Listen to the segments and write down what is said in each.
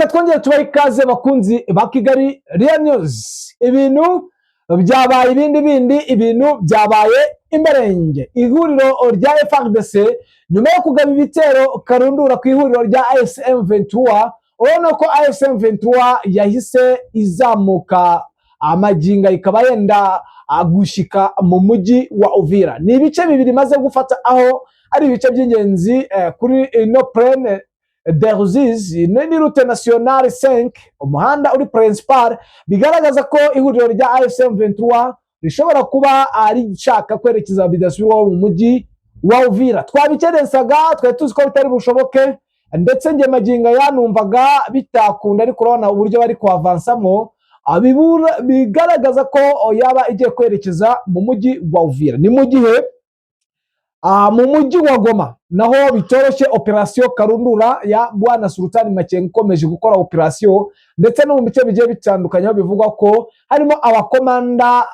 twongeye tubaha ikaze bakunzi ba Kigali Real News. Ibintu byabaye ibintu byabaye imberenge. Ihuriro rya FARDC nyuma yo kugaba ibitero karundura ku ihuriro rya AFC M23, urabona ko AFC M23 yahise izamuka amaginga ikaba yenda gushika mu mujyi wa Uvira. Ni ibice bibiri maze gufata, aho ari ibice by'ingenzi kuri ino plaine de Ruzizi ni route nationale 5, umuhanda uri principal, bigaragaza ko ihuriro rya AFC M23 rishobora kuba ari shaka kwerekeza bidasubirwaho mu mujyi wa Uvira. Twabikerensaga, twari tuzi ko bitari bushoboke, ndetse nge maginga yanumvaga bitakunda, ariko urabona uburyo bari kuavansamo bigaragaza ko yaba igiye kwerekeza mu mujyi wa Uvira. Ni mu gihe mu mujyi wa Goma naho bitoroshye operation karundura ya Bwana Sultani Makenga ikomeje gukora operation, ndetse no mu bice bigiye bitandukanye bivugwa ko harimo abakomanda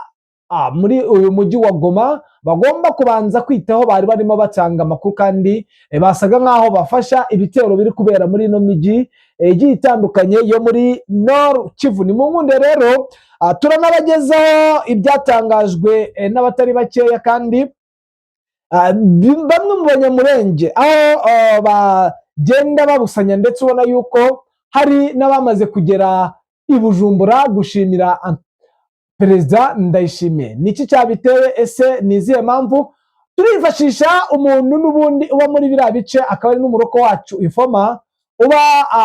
muri uyu mujyi wa Goma bagomba kubanza kwitaho, bari barimo batanga amakuru kandi basaga nkaho bafasha ibitero biri kubera muri ino mijyi igiye itandukanye yo muri Nord Kivu. Ni mu nkunde rero turanabagezaho ibyatangajwe n'abatari bakeya kandi bamwe mu banyamurenge aho bagenda babusanya, ndetse ubona yuko hari n'abamaze kugera i Bujumbura gushimira Perezida Ndayishimiye. Niki cyabiteye? Ese ni izihe mpamvu? Turifashisha umuntu n'ubundi uba muri biriya bice, akaba ari n'umuroko wacu Ifoma uba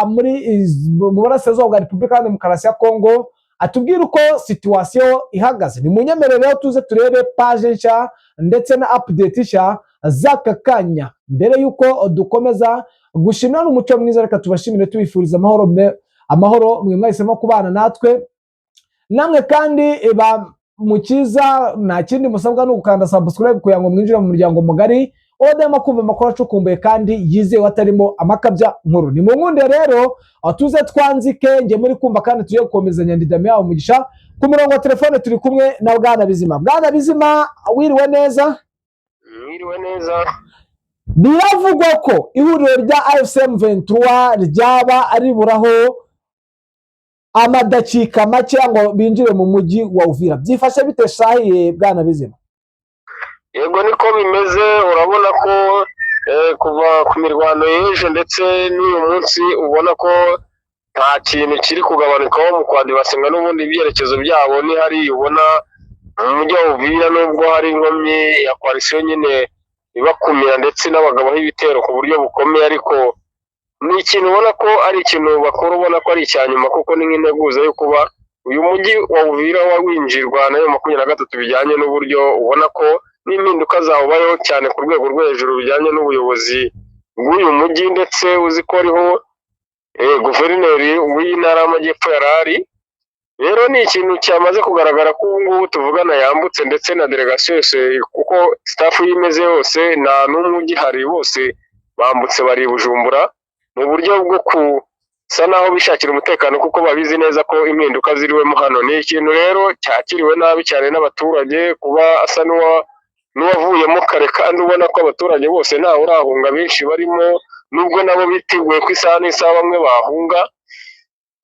mu burasirazuba bwa Repubulika ya Demokarasi ya Kongo, atubwira uko situation ihagaze. Ni munyemerere tuze turebe page nshya ndetse na update nshya z'aka kanya. Mbere yuko dukomeza gushimira n'umuco mwiza, reka tubashimire tubifuriza amahoro mwe mwahisemo kubana natwe. Namwe kandi mukiza nta kindi musabwa no gukanda subscribe kugira ngo mwinjire mu muryango mugari odema kumva amakuru acukumbuye kandi yizewe atarimo amakabya nkuru. Ni mu nkunde rero tuze twanzike, nge muri kumva kandi tugiye gukomezanya ndidame yawo mugisha. Ku murongo wa telefone turi kumwe na Bwana Bizima. Bwana Bizima, wiriwe neza? Wiriwe neza. Biravugwa ko ihuriro rya AFC M23 ryaba ari buraho amadakika make ngo binjire mu mujyi wa Uvira. Byifashe bite shahiye Bwana Bizima? Yego niko bimeze, urabona ko kuva ku mirwano y'ejo ndetse n'uyu munsi ubona ko nta kintu kiri kugabanukaho mu kwandibasanga, n'ubundi ibyerekezo byabo ni hari ubona mu mujyi wa Uvira, nubwo hari inkomyi ya coalition nyine ibakumira ndetse n'abagabaho ibitero ku buryo bukomeye, ariko ni ikintu ubona ko ari ikintu bakora, ubona ko ari icyanyuma, kuko ni nk'integuza yo kuba uyu mujyi wa Uvira winjirwa nayo 23 bijyanye n'uburyo ubona ko n'impinduka zawubayeho cyane ku rwego rwo hejuru bijyanye n'ubuyobozi bw'uyu mujyi, ndetse uzi ko ariho guverineri w'intara y'Amajyepfo yarari. Rero ni ikintu cyamaze kugaragara ko ubu ngubu tuvugana yambutse, ndetse na delegation yose, kuko staff yimeze yose nta n'umwe ugihari, bose bambutse bari Bujumbura mu buryo bwo kusa naho bishakira umutekano, kuko babizi neza ko impinduka ziriwemo hano. Ni ikintu rero cyakiriwe nabi cyane n'abaturage, kuba asa n'uwavuyemo kare, kandi ubona ko abaturage bose ntawe urahunga, benshi barimo, nubwo nabo biteguye ko isaha n'isaha bamwe bahunga.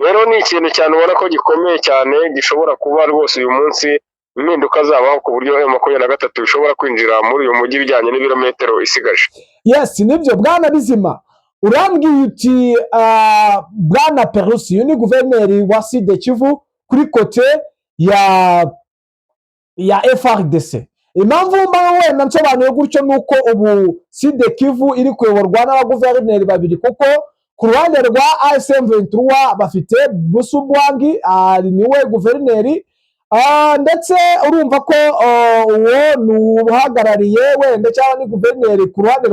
Rero ni ikintu cyane ubona ko gikomeye cyane, gishobora kuba rwose uyu munsi impinduka zabaho ku buryo M23 bishobora kwinjira muri uyu mujyi bijyanye n'ibirometero isigaje. Yes, nibyo Bwana Bizima. Urambwiye uti Bwana Perusi ni guverineri wa Sud Kivu kuri kote ya FARDC. Impamvu wenda nsobanuye gutyo nuko ubu Sud Kivu iri kuyoborwa n'abaguverineri babiri, kuko ku ruhande rwa AFC M23 bafite Busubwangi niwe guverineri, ndetse urumva ko uwo ni uhagarariye wenda cyangwa ni guverineri ku ruhande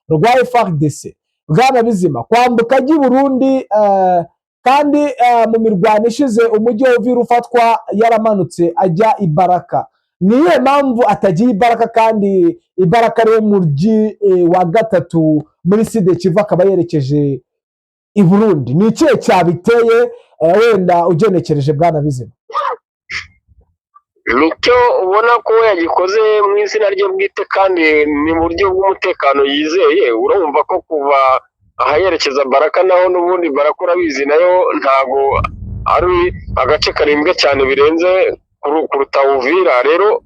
rwa FARDC. Bwana Bizima, kwambuka ajya i Burundi kandi mu mirwano ishize umujyi wa Uvira ufatwa yaramanutse ajya i Baraka. Niyo mpamvu atagiye i Baraka, kandi i Baraka ari mujyi wa gatatu muri Sud Kivu, akaba yerekeje i Burundi. Ni ikihe cyabiteye wenda ugenekereje Bwana Bizima? Nicyo ubona ko yagikoze mu izina rye bwite, kandi ni mu buryo bw'umutekano yizeye. Urumva ko kuva ahayerekeza Baraka, naho n'ubundi Baraka urabizi nayo ntago ari agace karimbwe cyane birenze kuruta Uvira. Rero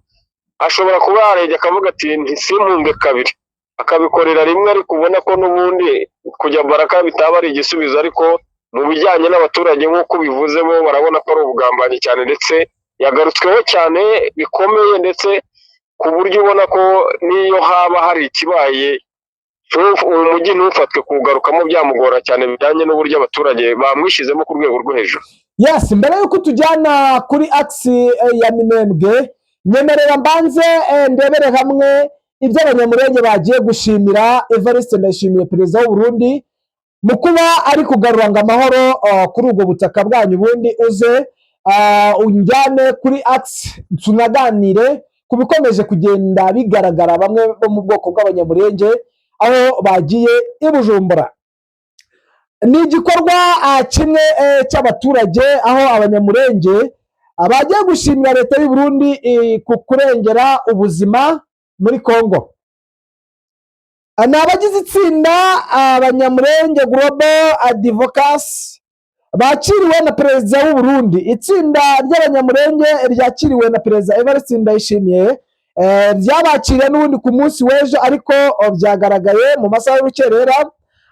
ashobora kuba yarebye akavuga ati ntisimpunge kabiri, akabikorera rimwe, ariko ubona ko n'ubundi kujya Baraka bitaba ari igisubizo. Ariko mu bijyanye n'abaturage nk'uko bivuze, bo barabona ko ari ubugambanyi cyane, ndetse yagarutsweho cyane bikomeye, ndetse ku buryo ubona ko n'iyo haba hari ikibaye umujyi ntufatwe kuwugarukamo byamugora cyane, bijyanye n'uburyo abaturage bamwishyizemo ku rwego rwo hejuru. Yes, mbere yuko tujyana kuri aksi ya Minembwe, nyemerera mbanze ndebere hamwe ibyo abanyamurenge bagiye gushimira Evariste Ndayishimiye, perezida w'u Burundi, mu kuba ari kugaruranga amahoro kuri ubwo butaka bwanyu. Ubundi uze unjyane kuri aksi tunaganire ku bikomeje kugenda bigaragara bamwe bo mu bwoko bw'abanyamurenge aho bagiye i Bujumbura. Ni igikorwa kimwe cy'abaturage aho abanyamurenge bagiye gushimira leta y'u Burundi ku kurengera ubuzima muri Kongo. Ni abagize itsinda abanyamurenge Global Advocacy bakiriwe na perezida w'u Burundi. Itsinda ry'abanyamurenge ryakiriwe na perezida Evariste Ndayishimiye ryabakiriye n'ubundi ku munsi w'ejo, ariko byagaragaye mu masaha y'urukerera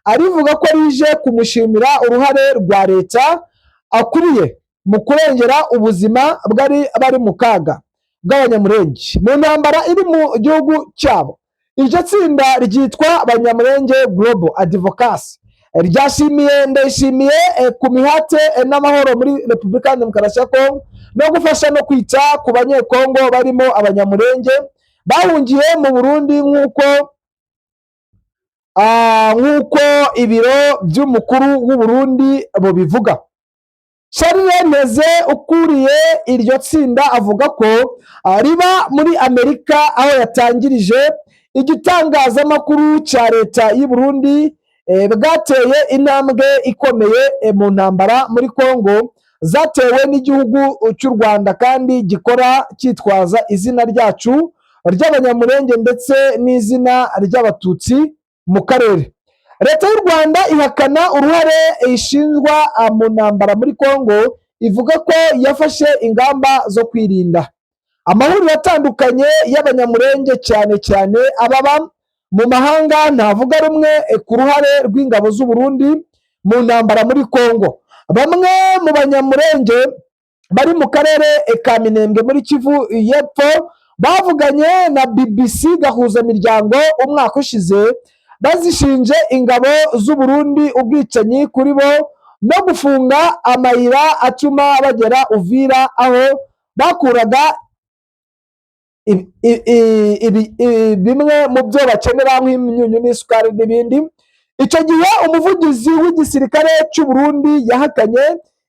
arivuga ko rije kumushimira uruhare rwa leta akuriye mu kurengera ubuzima bari mu kaga bw'abanyamurenge mu ntambara iri mu gihugu cyabo. Iryo tsinda ryitwa Abanyamurenge Global Advocacy ryashimiye Ndayishimiye ku mihate n'amahoro muri Repubulika ya Demokarasi ya Kongo no gufasha no kwita ku banyekongo barimo abanyamurenge bahungiye mu Burundi, nk'uko ibiro by'umukuru w'u Burundi bubivuga. Charles Neze ukuriye iryo tsinda avuga ko riba muri Amerika, aho yatangirije igitangazamakuru cya leta y'u Burundi bwateye intambwe ikomeye mu ntambara muri Kongo zatewe n'igihugu cy'u Rwanda, kandi gikora cyitwaza izina ryacu ry'abanyamurenge ndetse n'izina ry'abatutsi mu karere. Leta y'u Rwanda ihakana uruhare ishinjwa mu ntambara muri Kongo, ivuga ko yafashe ingamba zo kwirinda. Amahuriro atandukanye y'abanyamurenge cyane cyane ababa mu mahanga ntavuga rumwe ku ruhare rw'ingabo z'u Burundi mu ntambara muri Kongo. Bamwe mu banyamurenge bari mu karere ka Minembwe muri Kivu y'Epfo bavuganye na BBC Gahuzamiryango umwaka ushize, bazishinje ingabo z'u Burundi ubwicanyi kuri bo no gufunga amayira atuma bagera Uvira, aho bakuraga bimwe mu byo bakenera nk'imyunyu n'isukari n'ibindi. Icyo gihe umuvugizi w'igisirikare cy'u Burundi yahakanye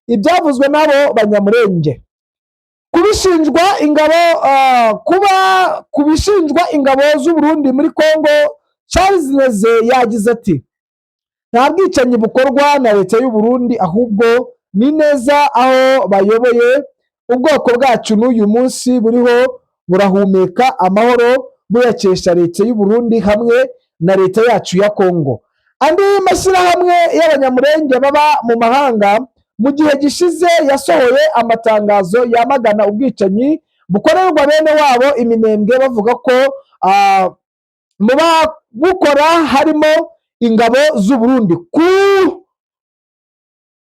ibyavuzwe n'abo banyamurenge. Kubishinjwa ingabo z'u Burundi muri Kongo, Charles Neze yagize ati nta bwicanyi bukorwa na leta y'u Burundi, ahubwo ni neza aho bayoboye ubwoko bwacu n'uyu munsi buriho burahumeka amahoro buyakesha leta y'u Burundi hamwe na leta yacu ya Kongo. Andi mashyirahamwe y'abanyamurenge baba mu mahanga mu gihe gishize yasohoye amatangazo yamagana ubwicanyi bukorerwa bene wabo Iminembwe, bavuga ko mu babukora harimo ingabo z'u Burundi.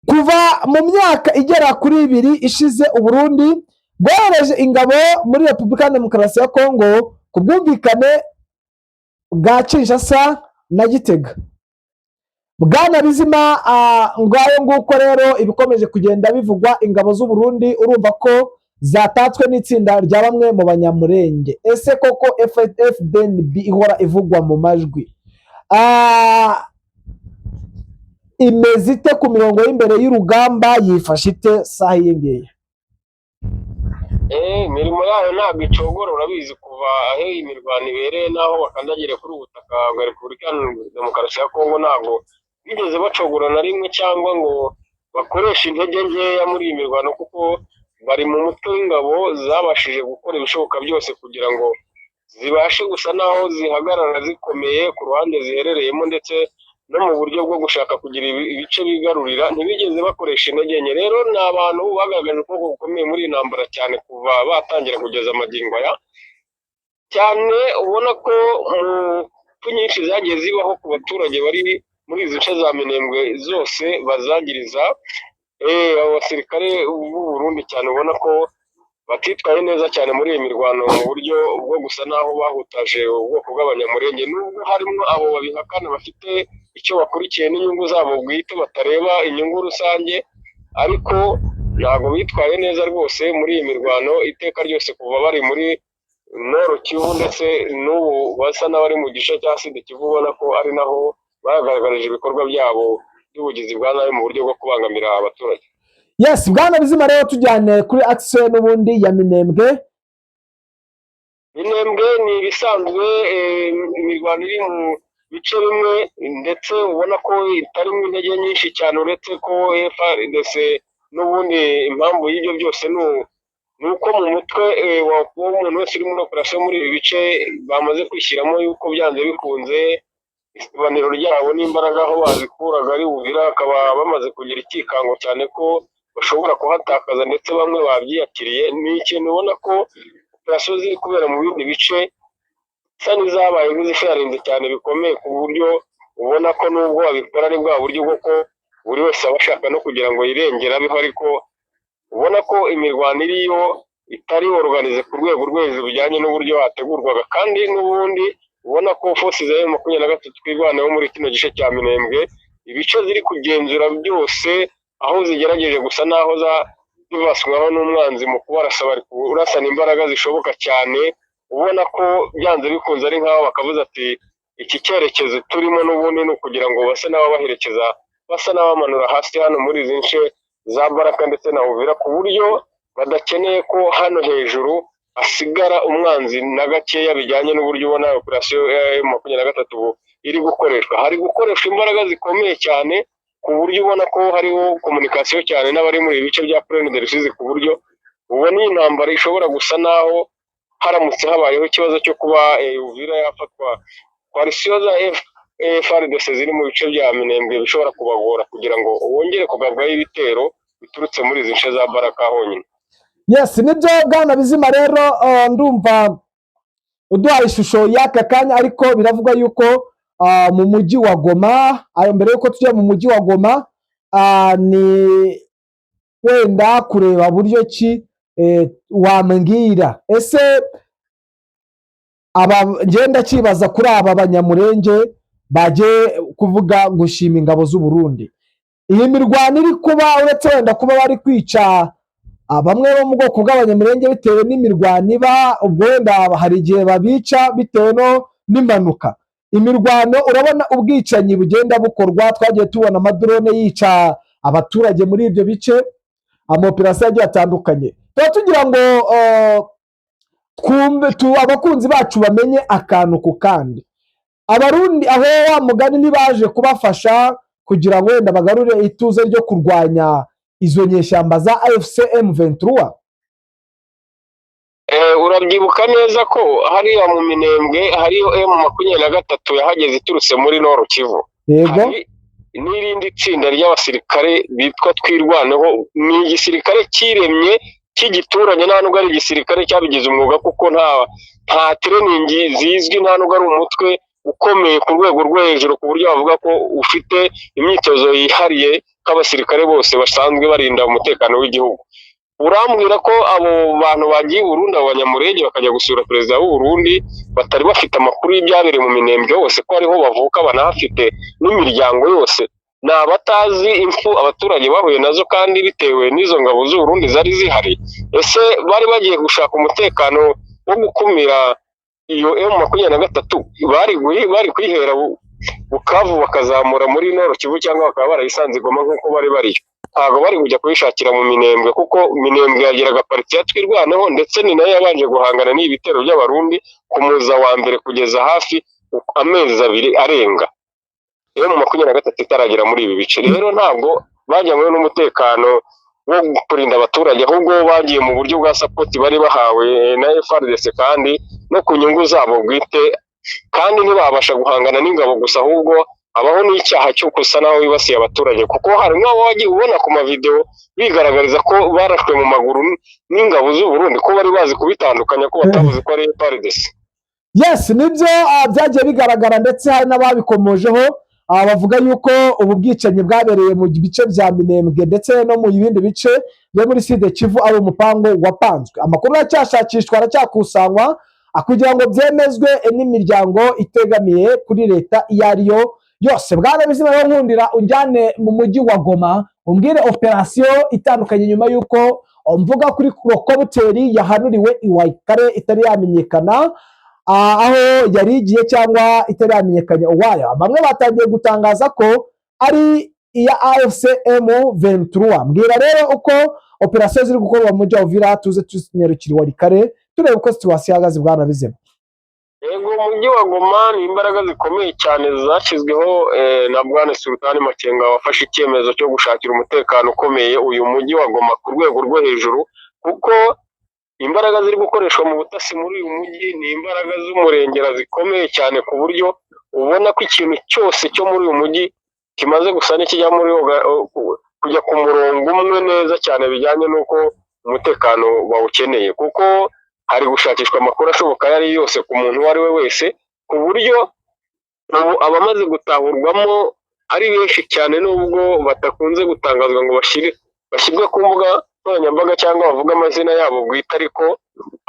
Kuva mu myaka igera kuri 2 ishize, u Burundi bwohereje ingabo muri Repubulika ya Demokarasi ya Kongo ku bwumvikane bwa Kinshasa na Gitega. Bwana Bizima, ngayo nguko rero ibikomeje kugenda bivugwa. Ingabo z'u Burundi urumva ko zatatswe n'itsinda rya bamwe mu banyamurenge. Ese koko FDNB ihora ivugwa mu majwi imeze ite ku mirongo y'imbere y'urugamba? Yifashe ite saha yengeye? imirimo yayo ntabwo icogora, urabizi kuva aho iyi mirwano ibereye n'aho bakandagire kuri ubu butaka bwa Repubulika ya Demokarasi ya Kongo ntabwo bigeze bacogora na rimwe, cyangwa ngo bakoreshe intege nkeya muri iyi mirwano, kuko bari mu mutwe w'ingabo zabashije gukora ibishoboka byose kugira ngo zibashe gusa naho zihagarara zikomeye ku ruhande ziherereyemo, ndetse no mu buryo bwo gushaka kugira ibice bigarurira ntibigeze bakoresha intege nke. Rero ni abantu bagaragaje ubwoko bukomeye muri iyi ntambara cyane kuva batangira kugeza amagingo aya, cyane ubona ko impfu nyinshi zagiye zibaho ku baturage bari muri izi nce za Minembwe zose bazagiriza abo basirikare b'u Burundi, cyane ubona ko batitwaye neza cyane muri iyi mirwano mu buryo bwo gusa naho bahutaje ubwoko bw'abanyamurenge, nubwo harimo abo babihakana bafite icyo bakurikiye n'inyungu zabo bwite batareba inyungu rusange, ariko ntabwo bitwaye neza rwose muri iyi mirwano iteka ryose kuva bari muri Nord Kivu ndetse n'ubu basa n'abari mu gice cya Sud Kivu, ubona ko ari naho bagaragarije ibikorwa byabo by'ubugizi bwa nabi mu buryo bwo kubangamira abaturage. Yes, Bwana Bizima, rero tujyane kuri action n'ubundi ya Minembwe. Minembwe ni ibisanzwe imirwano iri mu bice bimwe ndetse ubona ko itarimo intege nyinshi cyane, uretse ko FARDC n'ubundi impamvu y'ibyo byose ni uko mu mutwe w'umuntu wese uri muri operasiyo muri ibi bice bamaze kwishyiramo yuko byanze bikunze isobanuro ryabo n'imbaraga aho bazikuraga ari Uvira, bakaba bamaze kugira ikikango cyane ko bashobora kuhatakaza ndetse bamwe babyiyakiriye. Ni ikintu ubona ko operasiyo ziri kubera mu bindi bice isa n'izabaye nk'izisharinze cyane bikomeye, ku buryo ubona ko nubwo babikora ari bwa buryo bwo ko buri wese aba ashaka no kugira ngo yirengere abeho, ariko ubona ko imirwano iriyo itari organize ku rwego rwo hejuru bijyanye n'uburyo hategurwaga, kandi n'ubundi ubona ko force za M23 twirwanaho muri kino gice cya Minembwe ibice ziri kugenzura byose, aho zigerageje gusa naho zivaswaho n'umwanzi mu kubarasa, bari kurasana imbaraga zishoboka cyane, ubona ko byanze bikunze ari nk'aho bakavuze ati iki cyerekezo turimo n'ubundi ni ukugira ngo base n'ababaherekeza basa n'abamanura hasi hano muri izi nce za Baraka ndetse na Uvira, ku buryo badakeneye ko hano hejuru hasigara umwanzi na gakeya, bijyanye n'uburyo ubona operasiyo ya M23 iri gukoreshwa. Hari gukoreshwa imbaraga zikomeye cyane ku buryo ubona ko hariho komunikasiyo cyane n'abari muri ibice bya Plaine de Rusizi, ku buryo ubona iyi ntambara ishobora gusa naho haramutse habayeho ikibazo cyo kuba Uvira yafatwa, koalisiyo za FARDC ziri mu bice bya Minembwe bishobora kubagora kugira ngo wongere kugabwaho ibitero biturutse muri izi nce za Baraka honyine. Yes, nibyo Bwana Bizima, rero ndumva uduha ishusho y'aka kanya, ariko biravugwa yuko mu mujyi wa Goma, mbere yuko tujya mu mujyi wa Goma, ni wenda kureba buryo ki wambwira ese ngenda kibaza kuri aba banyamurenge baje kuvuga gushima ingabo z'u Burundi, iyi mirwano iri kuba uretse wenda kuba bari kwica bamwe bo mu bwoko bw'abanyamurenge bitewe n'imirwano iba, ubwo wenda hari igihe babica bitewe n'impanuka. Imirwano urabona ubwicanyi bugenda bukorwa, twagiye tubona amadrone yica abaturage muri ibyo bice, amaoperasiyo agiye atandukanye. Tuba tugira ngo abakunzi bacu bamenye akantu ku kandi, abarundi aho wa mugani ntibaje kubafasha kugira ngo wenda bagarure ituze ryo kurwanya izo nyeshyamba za AFC M23. Urabyibuka neza ko hariya mu Minembwe hariyo M23 yahageze iturutse muri Nord Kivu. Yego. N'irindi tsinda ry'abasirikare bitwa twirwaneho, ni igisirikare kiremye cy'igituranye, nta nubwo ari igisirikare cyabigize umwuga, kuko nta training zizwi, nta nubwo ari umutwe ukomeye ku rwego rwo hejuru ku buryo bavuga ko ufite imyitozo yihariye k'abasirikare bose basanzwe barinda umutekano w'igihugu. Urambwira ko abo bantu bagiye Burundi, abanyamurenge bakajya gusura perezida w'u Burundi, batari bafite amakuru y'ibyabereye mu Minembwe hose, ko ariho bavuka banahafite n'imiryango yose? Ni abatazi impfu abaturage bahuye nazo kandi bitewe n'izo ngabo z'u Burundi zari zihari? Ese bari bagiye gushaka umutekano wo gukumira iyo M23? Bari kwihera Bukavu bakazamura muri Nord Kivu, cyangwa bakaba barayisanze i Goma nk'uko bari bariyo? Ntabwo bari kujya kuyishakira mu Minembwe, kuko Minembwe yagiraga pariti ya twirwaneho, ndetse ni nayo yabanje guhangana n'ibitero by'abarundi ku muza wa mbere kugeza hafi amezi 2 arenga M23 itaragera muri ibi bice. Rero ntabwo bajyanywe n'umutekano wo kurinda abaturage, ahubwo bagiye mu buryo bwa support bari bahawe na FARDC kandi no ku nyungu zabo bwite, kandi ntibabasha guhangana n'ingabo gusa, ahubwo habaho n'icyaha cyo gusa naho wibasiye abaturage, kuko hari nk'abo wagiye ubona ku mavideo bigaragariza ko barashwe mu maguru n'ingabo z'u Burundi, ko bari bazi kubitandukanya, ko batavuze ko ari FARDC. Yes, nibyo byagiye bigaragara, ndetse hari n'ababikomojeho bavuga yuko ubu bwicanyi bwabereye mu bice bya Minembwe ndetse no mu bindi bice byo muri Sud Kivu ari umupango wapanzwe. Amakuru aracyashakishwa, aracyakusanywa kugira ngo byemezwe n'imiryango itegamiye kuri leta iyo ariyo yose. Bwana Bizima rero nkundira unjyane mu mujyi wa Goma umbwire operasiyo itandukanye nyuma y'uko mvuga kuri Rokobuteri yahanuriwe Iwaikare itari yamenyekana aho yari igiye cyangwa itari yamenyekanye uwayo. Bamwe batangiye gutangaza ko ari iya AFC M23. Mbwira rero uko operasiyo ziri gukorwa mu mujyi wa Uvira, tuze tunyarukira Iwaikare turebe uko situwasiyo ihagaze. Bwana Bizima. Yego, umujyi wa Goma ni imbaraga zikomeye cyane zashyizweho na Bwana Sultani Makenga wafashe icyemezo cyo gushakira umutekano ukomeye uyu mujyi wa Goma ku rwego rwo hejuru, kuko imbaraga ziri gukoreshwa mu butasi muri uyu mujyi ni imbaraga z'umurengera zikomeye cyane, ku buryo ubona ko ikintu cyose cyo muri uyu mujyi kimaze gusa n'ikijya muri kujya ku murongo umwe neza cyane, bijyanye n'uko umutekano bawukeneye, kuko hari gushakishwa amakuru ashoboka ayo ari yose ku muntu uwo ari we wese, ku buryo ubu abamaze gutahurwamo ari benshi cyane, nubwo batakunze gutangazwa ngo bashyirwe ku mbuga nkoranyambaga cyangwa bavuga amazina yabo bwite, ariko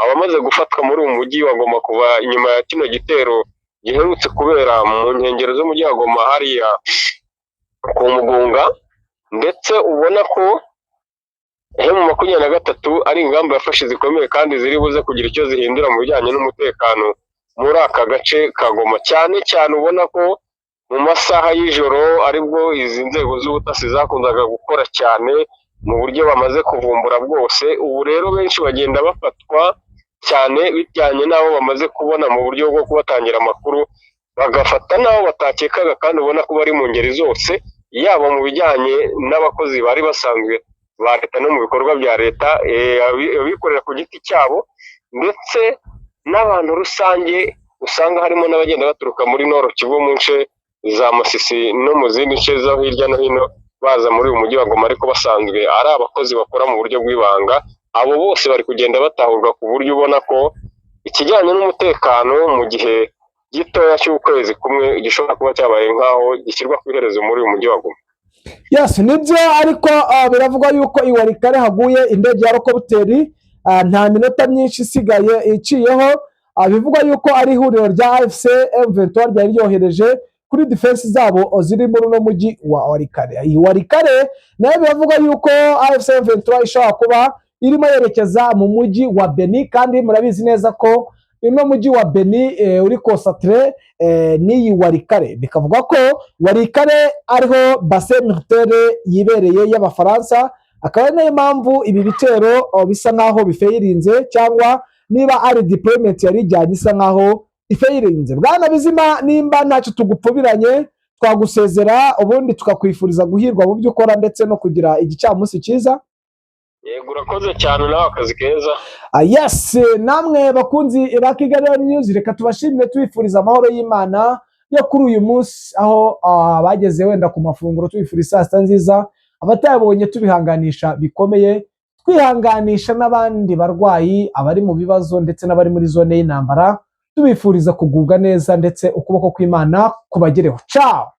abamaze gufatwa muri uyu mujyi wa Goma kuva inyuma ya kino gitero giherutse kubera mu nkengero z'umujyi wa Goma hariya ku Mugunga, ndetse ubona ko M23 ari ingamba yafashe zikomeye kandi ziri buze kugira icyo zihindura mu bijyanye n'umutekano muri aka gace ka Goma, cyane cyane ubona ko mu masaha y'ijoro aribwo izi nzego z'ubutasi zakundaga gukora cyane mu buryo bamaze kuvumbura bwose. Ubu rero benshi bagenda bafatwa cyane bijyanye n'aho bamaze kubona mu buryo bwo kubatangira amakuru, bagafata n'aho batakekaga, kandi ubona ko bari mu ngeri zose, yaba mu bijyanye n'abakozi bari basanzwe ba leta no mu bikorwa bya leta, abikorera ku giti cyabo, ndetse n'abantu rusange usanga harimo n'abagenda baturuka muri Nord Kivu mu nce za Masisi no mu zindi nce zo hirya no hino baza muri uyu mujyi wa Goma, ariko basanzwe ari abakozi bakora mu buryo bw'ibanga. Abo bose bari kugenda batahurwa, ku buryo ubona ko ikijyanye n'umutekano mu gihe gitoya cy'ukwezi kumwe gishobora kuba cyabaye nk'aho gishyirwa ku iherezo muri uyu mujyi wa Goma. Yes, nibyo, ariko biravugwa yuko Iwaikare haguye indege ya Rokobuteri nta minota myinshi isigaye iciyeho. Bivugwa yuko ari ihuriro rya AFC M23 ryari ryohereje kuri defense zabo ziri muri uno mujyi wa Iwaikare. Nayo biravugwa yuko AFC M23 ishobora kuba irimo yerekeza mu mujyi wa Beni, kandi murabizi neza ko uno mujyi wa Beni uri concentré n'iyi Iwaikare. Bikavuga ko Iwaikare ariho bassin militaire yibereye y'Abafaransa, akaba ari nayo mpamvu ibi bitero bisa nkaho bifeyirinze, cyangwa niba ari deployment yari ijyanye isa nkaho ifeyirinze. Bwana Bizima, nimba ntacyo tugupfubiranye, twagusezera ubundi tukakwifuriza guhirwa mu byo ukora ndetse no kugira igicamunsi cyiza. Yego, urakoze cyane, nawe akazi keza. Yes, namwe bakunzi ba Kigali News, reka tubashimire tubifuriza amahoro y'Imana yo kuri uyu munsi, aho bageze wenda ku mafunguro, tubifuriza saa sita nziza. Abatayabonye tubihanganisha bikomeye, twihanganisha n'abandi barwayi, abari mu bibazo ndetse n'abari muri zone y'intambara, tubifuriza kugubwa neza ndetse ukuboko kw'Imana kubagereho. Ciao.